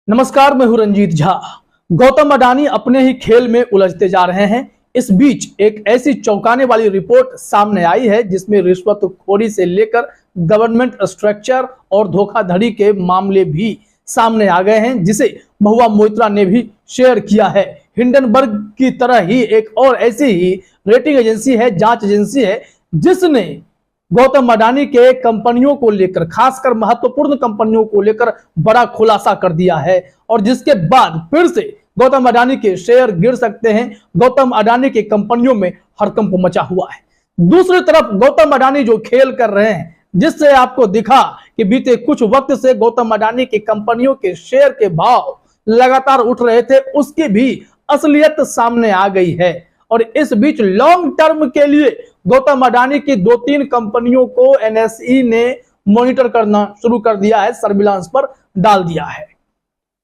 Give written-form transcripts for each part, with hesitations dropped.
नमस्कार, मैं हूं रंजीत झा। गौतम अडानी अपने ही खेल में उलझते जा रहे हैं। इस बीच एक ऐसी चौंकाने वाली रिपोर्ट सामने आई है जिसमें रिश्वतखोरी से लेकर गवर्नमेंट स्ट्रक्चर और धोखाधड़ी के मामले भी सामने आ गए हैं, जिसे महुआ मोइत्रा ने भी शेयर किया है। हिंडनबर्ग की तरह ही एक और ऐसी ही रेटिंग एजेंसी है, जांच एजेंसी है, जिसने गौतम अडानी के कंपनियों को लेकर, खासकर महत्वपूर्ण कंपनियों को लेकर बड़ा खुलासा कर दिया है और जिसके बाद फिर से गौतम अडानी के शेयर गिर सकते हैं। गौतम अडानी की कंपनियों में हड़कंप मचा हुआ है। दूसरी तरफ गौतम अडानी जो खेल कर रहे हैं, जिससे आपको दिखा कि बीते कुछ वक्त से गौतम अडानी की कंपनियों के शेयर के भाव लगातार उठ रहे थे, उसकी भी असलियत सामने आ गई है। और इस बीच लॉन्ग टर्म के लिए गौतम अडानी की 2-3 कंपनियों को एनएसई ने मॉनिटर करना शुरू कर दिया है, सर्विलांस पर डाल दिया है।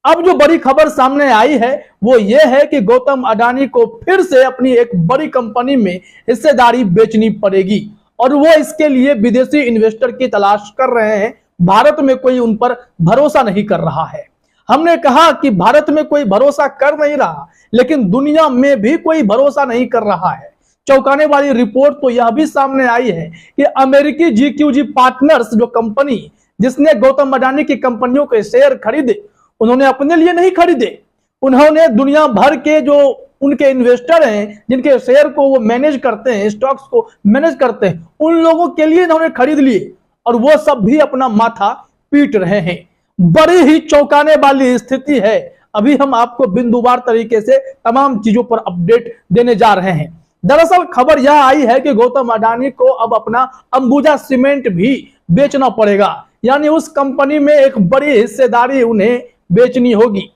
अब जो बड़ी खबर सामने आई है वो ये है कि गौतम अडानी को फिर से अपनी एक बड़ी कंपनी में हिस्सेदारी बेचनी पड़ेगी और वो इसके लिए विदेशी इन्वेस्टर की तलाश कर रहे हैं। भारत में कोई उन पर भरोसा नहीं कर रहा है। हमने कहा कि भारत में कोई भरोसा कर नहीं रहा, लेकिन दुनिया में भी कोई भरोसा नहीं कर रहा है। चौंकाने वाली रिपोर्ट तो यह भी सामने आई है कि अमेरिकी जीक्यूजी पार्टनर्स जो कंपनी जिसने गौतम अडानी की कंपनियों के शेयर खरीदे, उन्होंने अपने लिए नहीं खरीदे, उन्होंने दुनिया भर के जो उनके इन्वेस्टर हैं, जिनके शेयर को वो मैनेज करते हैं, स्टॉक्स को मैनेज करते हैं, उन लोगों के लिए इन्होंने खरीद लिए और वो सब भी अपना माथा पीट रहे हैं। बड़ी ही चौंकाने वाली स्थिति है। अभी हम आपको बिंदुवार तरीके से तमाम चीजों पर अपडेट देने जा रहे हैं। दरअसल खबर यह आई है कि गौतम अडानी को अब अपना अंबुजा सीमेंट भी बेचना पड़ेगा, यानी उस कंपनी में एक बड़ी हिस्सेदारी उन्हें बेचनी होगी।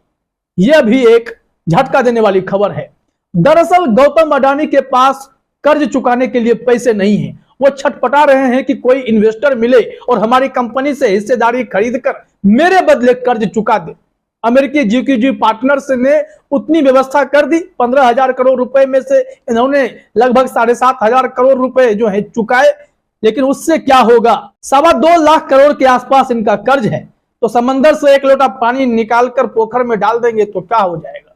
यह भी एक झटका देने वाली खबर है। दरअसल गौतम अडानी के पास कर्ज चुकाने के लिए पैसे नहीं है। वो छटपटा रहे हैं कि कोई इन्वेस्टर मिले और हमारी कंपनी से हिस्सेदारी खरीदकर मेरे बदले कर्ज चुका दे। अमेरिकी जीक्यूजी पार्टनर्स ने उतनी व्यवस्था कर दी। 15,000 करोड़ रुपए में से इन्होंने लगभग 7,500 करोड़ रुपए जो है चुकाए, लेकिन उससे क्या होगा? 2.25 लाख करोड़ के आसपास इनका कर्ज है। तो समंदर से एक लोटा पानी निकालकर पोखर में डाल देंगे तो क्या हो जाएगा?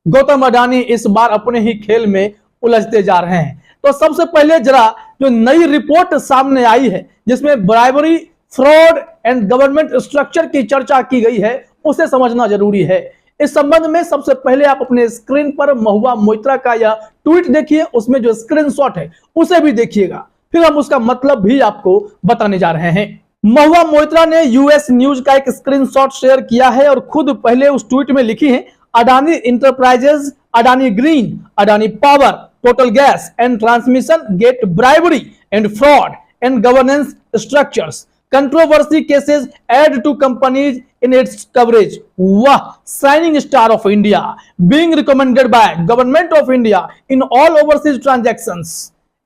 गौतम अडानी इस बार अपने ही खेल में उलझते जा रहे हैं। तो सबसे पहले जरा जो नई रिपोर्ट सामने आई है, जिसमें bribery, fraud and government structure की चर्चा की गई है, उसे समझना जरूरी है। इस संबंध में सबसे पहले आप अपने स्क्रीन पर महुआ मोइत्रा का यह ट्वीट देखिए, उसमें जो स्क्रीनशॉट है उसे भी देखिएगा, फिर हम उसका मतलब भी आपको बताने जा रहे हैं। महुआ मोइत्रा ने यूएस न्यूज का एक स्क्रीनशॉट शेयर किया है और खुद पहले उस ट्वीट में लिखी है, Adani Enterprises, Adani Green, Adani Power, total gas and transmission get bribery and fraud and governance structures, controversy cases add to companies in its coverage. Wah, shining star of India, being recommended by government of India in all overseas transactions.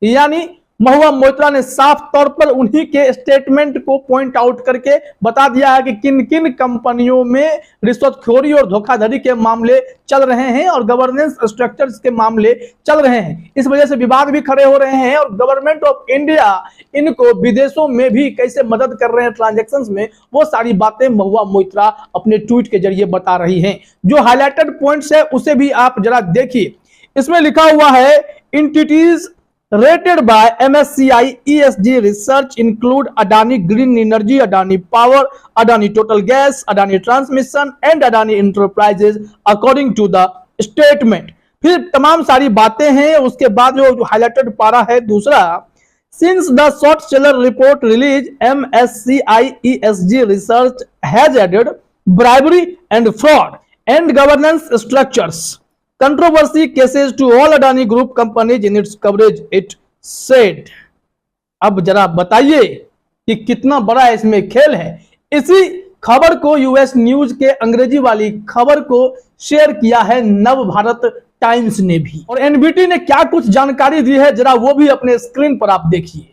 यानी महुआ मोइत्रा ने साफ तौर पर उन्हीं के statement को point out करके बता दिया है कि किन किन कंपनियों में रिश्वतखोरी और धोखाधड़ी के मामले चल रहे हैं और गवर्नेंस स्ट्रक्चर्स के मामले चल रहे हैं। इस वजह से विवाद भी खड़े हो रहे हैं और गवर्नमेंट ऑफ इंडिया इनको विदेशों में भी कैसे मदद कर रहे हैं ट्रांजैक्शंस में, वो सारी बातें महुआ मोइत्रा अपने ट्वीट के जरिए बता रही हैं। जो हाईलाइटेड पॉइंट्स है उसे भी आप जरा देखिए। इसमें लिखा हुआ है, entities rated by MSCI ESG research include Adani Green Energy, Adani Power, Adani Total Gas, Adani Transmission and Adani Enterprises according to the statement। फिर तमाम सारी बातें हैं। उसके बाद जो हाईलाइटेड पारा है दूसरा, since the short seller report release MSCI ESG research has added bribery and fraud and governance structures controversy cases to all Adani Group companies in its coverage, it said। अब जरा बताइए कि कितना बड़ा इसमें खेल है। इसी खबर को यूएस न्यूज के अंग्रेजी वाली खबर को शेयर किया है नव भारत टाइम्स ने भी, और एनबीटी ने क्या कुछ जानकारी दी है जरा वो भी अपने स्क्रीन पर आप देखिए।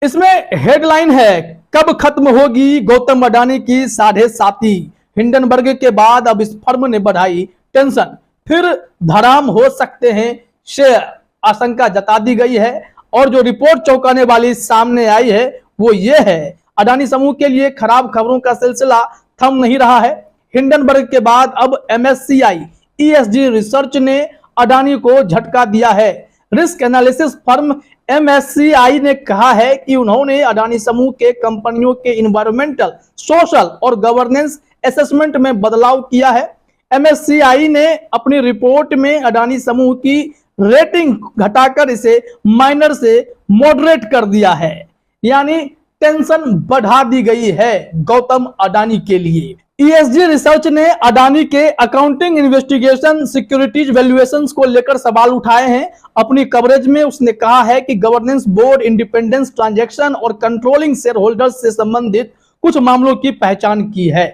इसमें हेडलाइन है, कब खत्म होगी गौतम अडानी की 7.5। हिंडनबर्ग के बाद अब इस फर्म ने बढ़ाई टेंशन, फिर धराम हो सकते हैं शेयर, आशंका जता दी गई है। और जो रिपोर्ट चौंकाने वाली सामने आई है वो ये है, अडानी समूह के लिए खराब खबरों का सिलसिला थम नहीं रहा है। हिंडनबर्ग के बाद अब MSCI ESG रिसर्च ने अडानी को झटका दिया है। रिस्क एनालिसिस फर्म MSCI ने कहा है कि उन्होंने अडानी समूह के कंपनियों के इन्वायरमेंटल, सोशल और गवर्नेंस असेसमेंट में बदलाव किया है। MSCI ने अपनी रिपोर्ट में अडानी समूह की रेटिंग घटाकर इसे माइनर से मॉडरेट कर दिया है, यानी टेंशन बढ़ा दी गई है गौतम अडानी के लिए। ESG रिसर्च ने अडानी के अकाउंटिंग, इन्वेस्टिगेशन, सिक्योरिटीज वैल्यूएशंस को लेकर सवाल उठाए हैं। अपनी कवरेज में उसने कहा है कि गवर्नेंस बोर्ड, इंडिपेंडेंस, ट्रांजैक्शन और कंट्रोलिंग शेयर होल्डर्स से संबंधित कुछ मामलों की पहचान की है।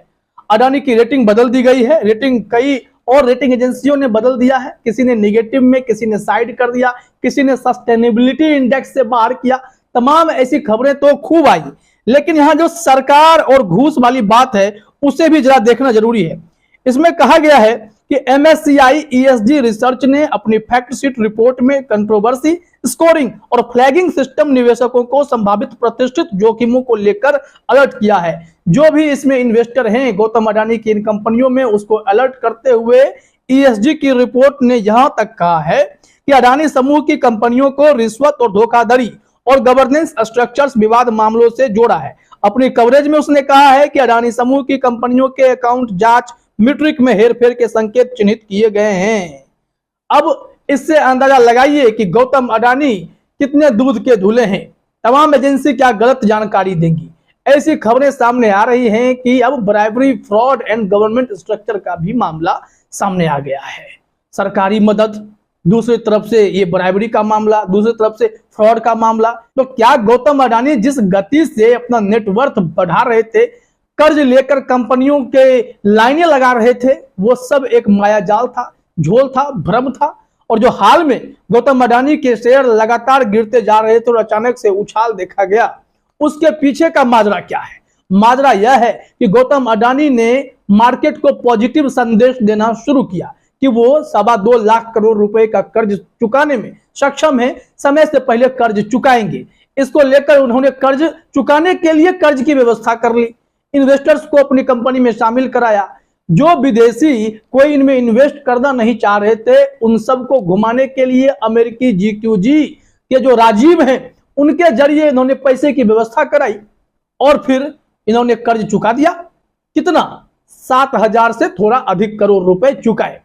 अडानी की रेटिंग बदल दी गई है। रेटिंग कई और रेटिंग एजेंसियों ने बदल दिया है। किसी ने नेगेटिव में, किसी ने साइड कर दिया, किसी ने सस्टेनेबिलिटी इंडेक्स से बाहर किया। तमाम ऐसी खबरें तो खूब आई, लेकिन यहां जो सरकार और घूस वाली बात है उसे भी जरा देखना जरूरी है। इसमें कहा गया है कि MSCI ESG रिसर्च ने अपनी फैक्ट शीट रिपोर्ट में कंट्रोवर्सी, स्कोरिंग और फ्लैगिंग सिस्टम निवेशकों को संभावित प्रतिष्ठित जोखिमों को लेकर अलर्ट किया है। जो भी इसमें इन्वेस्टर हैं गौतम अडानी की इन कंपनियों में, उसको अलर्ट करते हुए ESG की रिपोर्ट ने यहां तक कहा है कि अडानी समूह की कंपनियों को रिश्वत और धोखाधड़ी और गवर्नेंस स्ट्रक्चर्स विवाद मामलों से जोड़ा है। अपनी कवरेज में उसने कहा है कि अडानी समूह की कंपनियों के अकाउंट जांच मीट्रिक में हेरफेर के संकेत चिन्हित किए गए हैं। अब इससे अंदाजा लगाइए कि गौतम अडानी कितने दूध के धुले हैं। तमाम एजेंसी क्या गलत जानकारी देंगी। ऐसी खबरें सामने आ रही हैं कि अब bribery, fraud and government structure का भी मामला सामने आ गया है। सरकारी मदद, दूसरी तरफ से ये ब्राइबरी का मामला, दूसरी तरफ से फ्रॉड का मामला। तो क्या गौतम अडानी जिस गति से अपना नेटवर्थ बढ़ा रहे थे, कर्ज लेकर कंपनियों के लाइनें लगा रहे थे, वो सब एक मायाजाल था, झोल था, भ्रम था? और जो हाल में गौतम अडानी के शेयर लगातार गिरते जा रहे थे और अचानक से उछाल देखा गया, उसके पीछे का माजरा क्या है? माजरा यह है कि गौतम अडानी ने मार्केट को पॉजिटिव संदेश देना शुरू किया कि वो 2.25 लाख करोड़ रुपए का कर्ज चुकाने में सक्षम है, समय से पहले कर्ज चुकाएंगे। इसको लेकर उन्होंने कर्ज चुकाने के लिए कर्ज की व्यवस्था कर ली, इन्वेस्टर्स को अपनी कंपनी में शामिल कराया। जो विदेशी कोई इनमें इन्वेस्ट करना नहीं चाह रहे थे, उन सबको घुमाने के लिए अमेरिकी GQG के जो राजीव हैं, उनके जरिए इन्होंने पैसे की व्यवस्था कराई और फिर इन्होंने कर्ज चुका दिया। कितना? 7,000 से थोड़ा अधिक करोड़ रुपए चुकाए,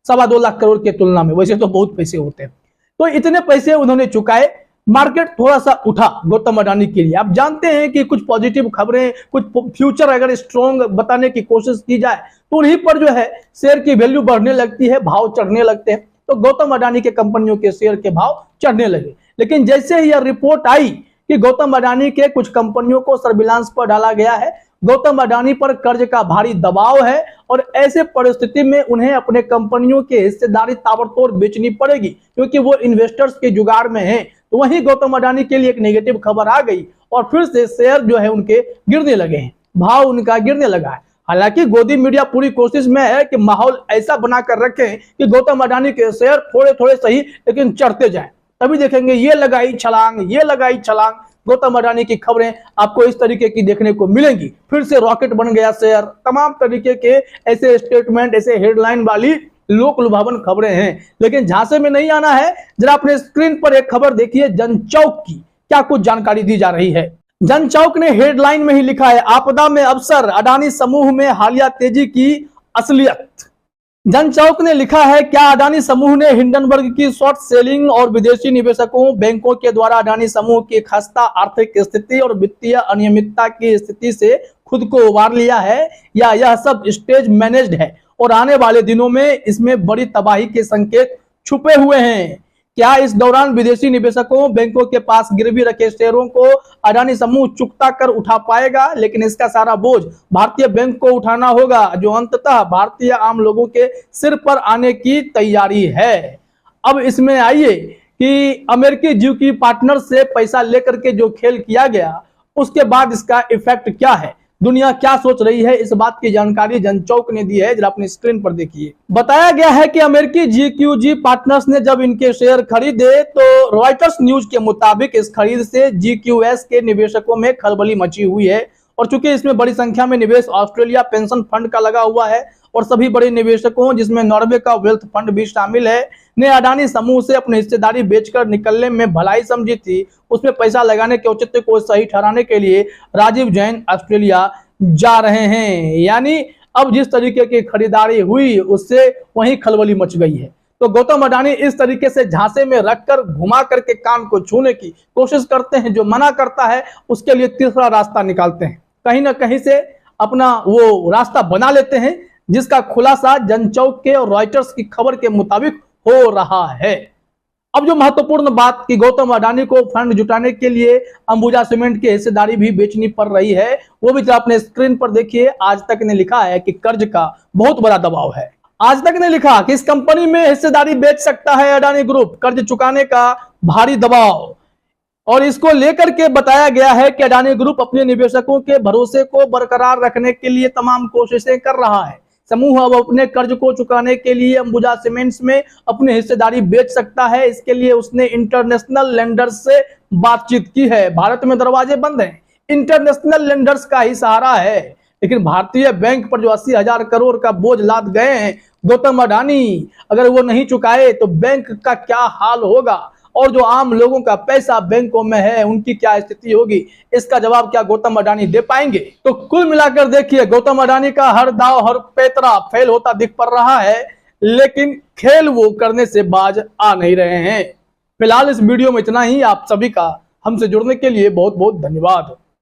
2.25 लाख करोड़ के तुलना में। वैसे तो बहुत पैसे होते हैं, तो इतने पैसे उन्होंने चुकाए। मार्केट थोड़ा सा उठा गौतम अडानी के लिए। आप जानते हैं कि कुछ पॉजिटिव खबरें, कुछ फ्यूचर अगर स्ट्रॉन्ग बताने की कोशिश की जाए तो उन्हीं पर जो है शेयर की वैल्यू बढ़ने लगती है, भाव चढ़ने लगते हैं। तो गौतम अडानी के कंपनियों के शेयर के भाव चढ़ने लगे। लेकिन जैसे ही यह रिपोर्ट आई कि गौतम अडानी के कुछ कंपनियों को सर्विलांस पर डाला गया है, गौतम अडानी पर कर्ज का भारी दबाव है और ऐसे परिस्थिति में उन्हें अपने कंपनियों की हिस्सेदारी ताबड़तोड़ बेचनी पड़ेगी क्योंकि वो इन्वेस्टर्स के जुगाड़ में हैं। तो वहीं गौतम अडानी के लिए एक नेगेटिव खबर आ गई और फिर से शेयर जो है उनके गिरने लगे हैं, भाव उनका गिरने लगा है। हालांकि गोदी मीडिया पूरी कोशिश में है कि माहौल ऐसा बनाकर रखें कि गौतम अडानी के शेयर थोड़े थोड़े सही लेकिन चढ़ते जाएं। तभी देखेंगे ये लगाई छलांग, ये लगाई छलांग। गौतम अडानी की खबरें आपको इस तरीके की देखने को मिलेंगी। फिर से रॉकेट बन गया शेयर, तमाम तरीके के ऐसे स्टेटमेंट, ऐसे हेडलाइन वाली लोक लुभावन खबरें हैं। लेकिन झांसे में नहीं आना है। जरा अपने स्क्रीन पर एक खबर देखिए जनचौक की, क्या कुछ जानकारी दी जा रही है। जनचौक ने हेडलाइन में ही लिखा है, आपदा में अवसर, अडानी समूह में हालिया तेजी की असलियत। जनचौक ने लिखा है, क्या अडानी समूह ने हिंडनबर्ग की शॉर्ट सेलिंग और विदेशी निवेशकों, बैंकों के द्वारा अडानी समूह की खस्ता आर्थिक स्थिति और वित्तीय अनियमितता की स्थिति से खुद को उबार लिया है, या यह सब स्टेज मैनेज्ड है और आने वाले दिनों में इसमें बड़ी तबाही के संकेत छुपे हुए हैं? क्या इस दौरान विदेशी निवेशकों, बैंकों के पास गिरवी रखे शेयरों को अडानी समूह चुकता कर उठा पाएगा? लेकिन इसका सारा बोझ भारतीय बैंक को उठाना होगा, जो अंततः भारतीय आम लोगों के सिर पर आने की तैयारी है। अब इसमें आइए कि अमेरिकी जीक्यू पार्टनर से पैसा लेकर के जो खेल किया गया, उसके बाद इसका इफेक्ट क्या है, दुनिया क्या सोच रही है, इस बात की जानकारी जनचौक ने दी है। जरा अपनी स्क्रीन पर देखिए। बताया गया है कि अमेरिकी GQG पार्टनर्स ने जब इनके शेयर खरीदे तो रॉयटर्स न्यूज के मुताबिक इस खरीद से GQS के निवेशकों में खलबली मची हुई है और चूंकि इसमें बड़ी संख्या में निवेश ऑस्ट्रेलिया पेंशन फंड का लगा हुआ है और सभी बड़े निवेशकों जिसमें नॉर्वे का वेल्थ फंड भी शामिल है ने अडानी समूह से अपनी हिस्सेदारी बेचकर निकलने में भलाई समझी थी, उसमें पैसा लगाने के औचित्य को सही ठहराने के लिए राजीव जैन ऑस्ट्रेलिया जा रहे हैं। यानी अब जिस तरीके की खरीदारी हुई उससे वहीं खलबली मच गई है। तो गौतम अडानी इस तरीके से झांसे में रखकर घुमा करके कान को छूने की कोशिश करते हैं, जो मना करता है उसके लिए तीसरा रास्ता निकालते हैं, कहीं ना कहीं से अपना वो रास्ता बना लेते हैं, जिसका खुलासा जनचौक के और रॉयटर्स की खबर के मुताबिक हो रहा है। अब जो महत्वपूर्ण बात कि गौतम अडानी को फंड जुटाने के लिए अंबुजा सीमेंट की हिस्सेदारी भी बेचनी पड़ रही है, वो भी जो अपने स्क्रीन पर देखिए। आज तक ने लिखा है कि कर्ज का बहुत बड़ा दबाव है। आज तक ने लिखा कि इस कंपनी में हिस्सेदारी बेच सकता है अडानी ग्रुप, कर्ज चुकाने का भारी दबाव, और इसको लेकर के बताया गया है कि अडानी ग्रुप अपने निवेशकों के भरोसे को बरकरार रखने के लिए तमाम कोशिशें कर रहा है। समूह अब अपने कर्ज को चुकाने के लिए अंबुजा सीमेंट्स में अपनी हिस्सेदारी बेच सकता है। इसके लिए उसने इंटरनेशनल लेंडर्स से बातचीत की है। भारत में दरवाजे बंद हैं, इंटरनेशनल लेंडर्स का ही सहारा है, लेकिन भारतीय बैंक पर जो 80,000 करोड़ का बोझ लाद गए हैं गौतम अडानी, अगर वो नहीं चुकाए तो बैंक का क्या हाल होगा, और जो आम लोगों का पैसा बैंकों में है उनकी क्या स्थिति होगी, इसका जवाब क्या गौतम अडानी दे पाएंगे। तो कुल मिलाकर देखिए गौतम अडानी का हर दाव हर पैतरा फेल होता दिख पड़ रहा है, लेकिन खेल वो करने से बाज आ नहीं रहे हैं। फिलहाल इस वीडियो में इतना ही। आप सभी का हमसे जुड़ने के लिए बहुत बहुत धन्यवाद।